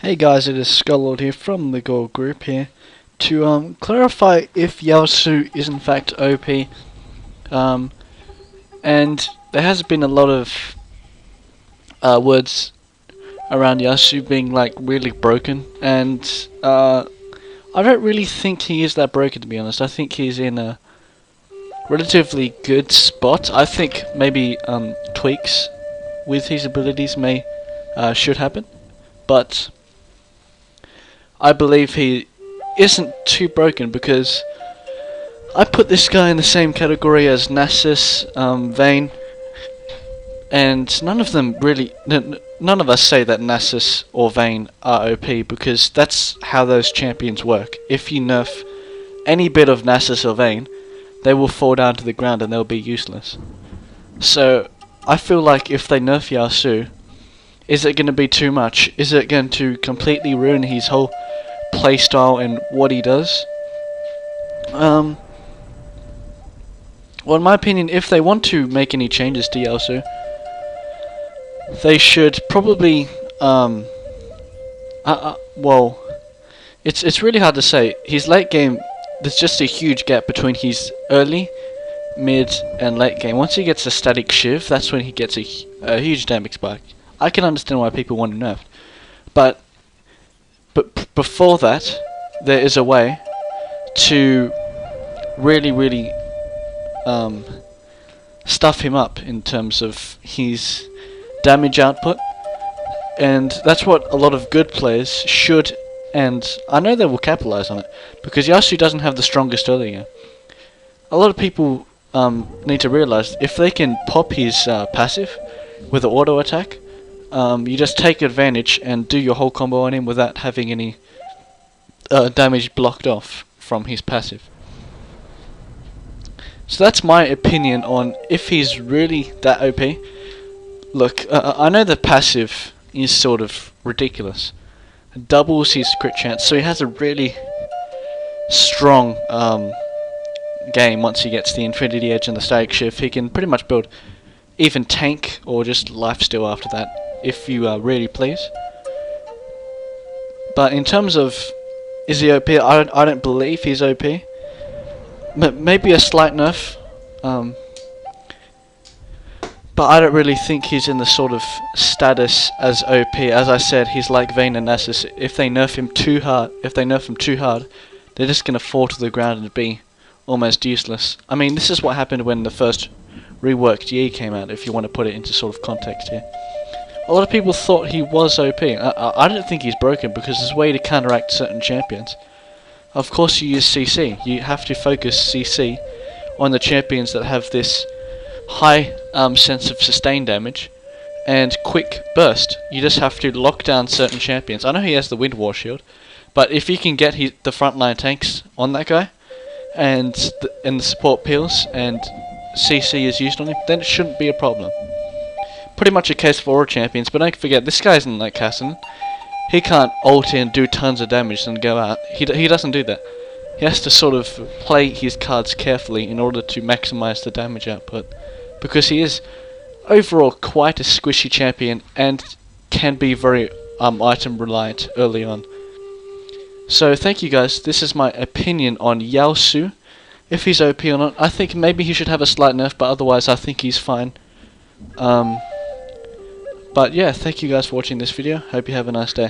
Hey guys, it is Skullord here from the Gold Group here to clarify if Yasuo is in fact OP. And there has been a lot of words around Yasuo being like really broken, and I don't really think he is that broken, to be honest. I think he's in a relatively good spot. I think maybe tweaks with his abilities should happen, but I believe he isn't too broken because I put this guy in the same category as Nasus, Vayne, and none of them really, none of us say that Nasus or Vayne are OP because that's how those champions work. If you nerf any bit of Nasus or Vayne, they will fall down to the ground and they'll be useless. So I feel like if they nerf Yasuo, is it going to be too much? Is it going to completely ruin his whole playstyle and what he does? Well, in my opinion, if they want to make any changes to Yasuo, they should probably, well, it's really hard to say. His late game, there's just a huge gap between his early, mid, and late game. Once he gets a static shiv, that's when he gets a huge damage spike. I can understand why people want to nerf, but before that, there is a way to really stuff him up in terms of his damage output, and that's what a lot of good players should, and I know they will capitalize on it, because Yasuo doesn't have the strongest early game. A lot of people need to realize if they can pop his passive with an auto attack, you just take advantage and do your whole combo on him without having any damage blocked off from his passive. So that's my opinion on if he's really that OP. Look, I know the passive is sort of ridiculous. It doubles his crit chance, so he has a really strong game once he gets the Infinity Edge and the Static Shift. He can pretty much build even tank or just lifesteal after that, if you really please. But in terms of is he OP, I don't believe he's OP. Maybe a slight nerf, but I don't really think he's in the sort of status as OP. As I said, he's like Vayne and Nasus. If they nerf him too hard, they're just gonna fall to the ground and be almost useless. I mean, this is what happened when the first reworked Yi came out, if you want to put it into sort of context here. A lot of people thought he was OP. I don't think he's broken because there's a way to counteract certain champions. Of course you use CC. You have to focus CC on the champions that have this high sense of sustained damage and quick burst. You just have to lock down certain champions. I know he has the Wind War Shield, but if you can get the frontline tanks on that guy and the support peels and CC is used on him, then it shouldn't be a problem. Pretty much a case for all champions, but don't forget, this guy isn't like Kassan. He can't ult in, do tons of damage and go out. He doesn't do that. He has to sort of play his cards carefully in order to maximize the damage output, because he is overall quite a squishy champion and can be very item reliant early on. So thank you guys, this is my opinion on Yasuo. If he's OP or not, I think maybe he should have a slight nerf, but otherwise I think he's fine. But yeah, thank you guys for watching this video. Hope you have a nice day.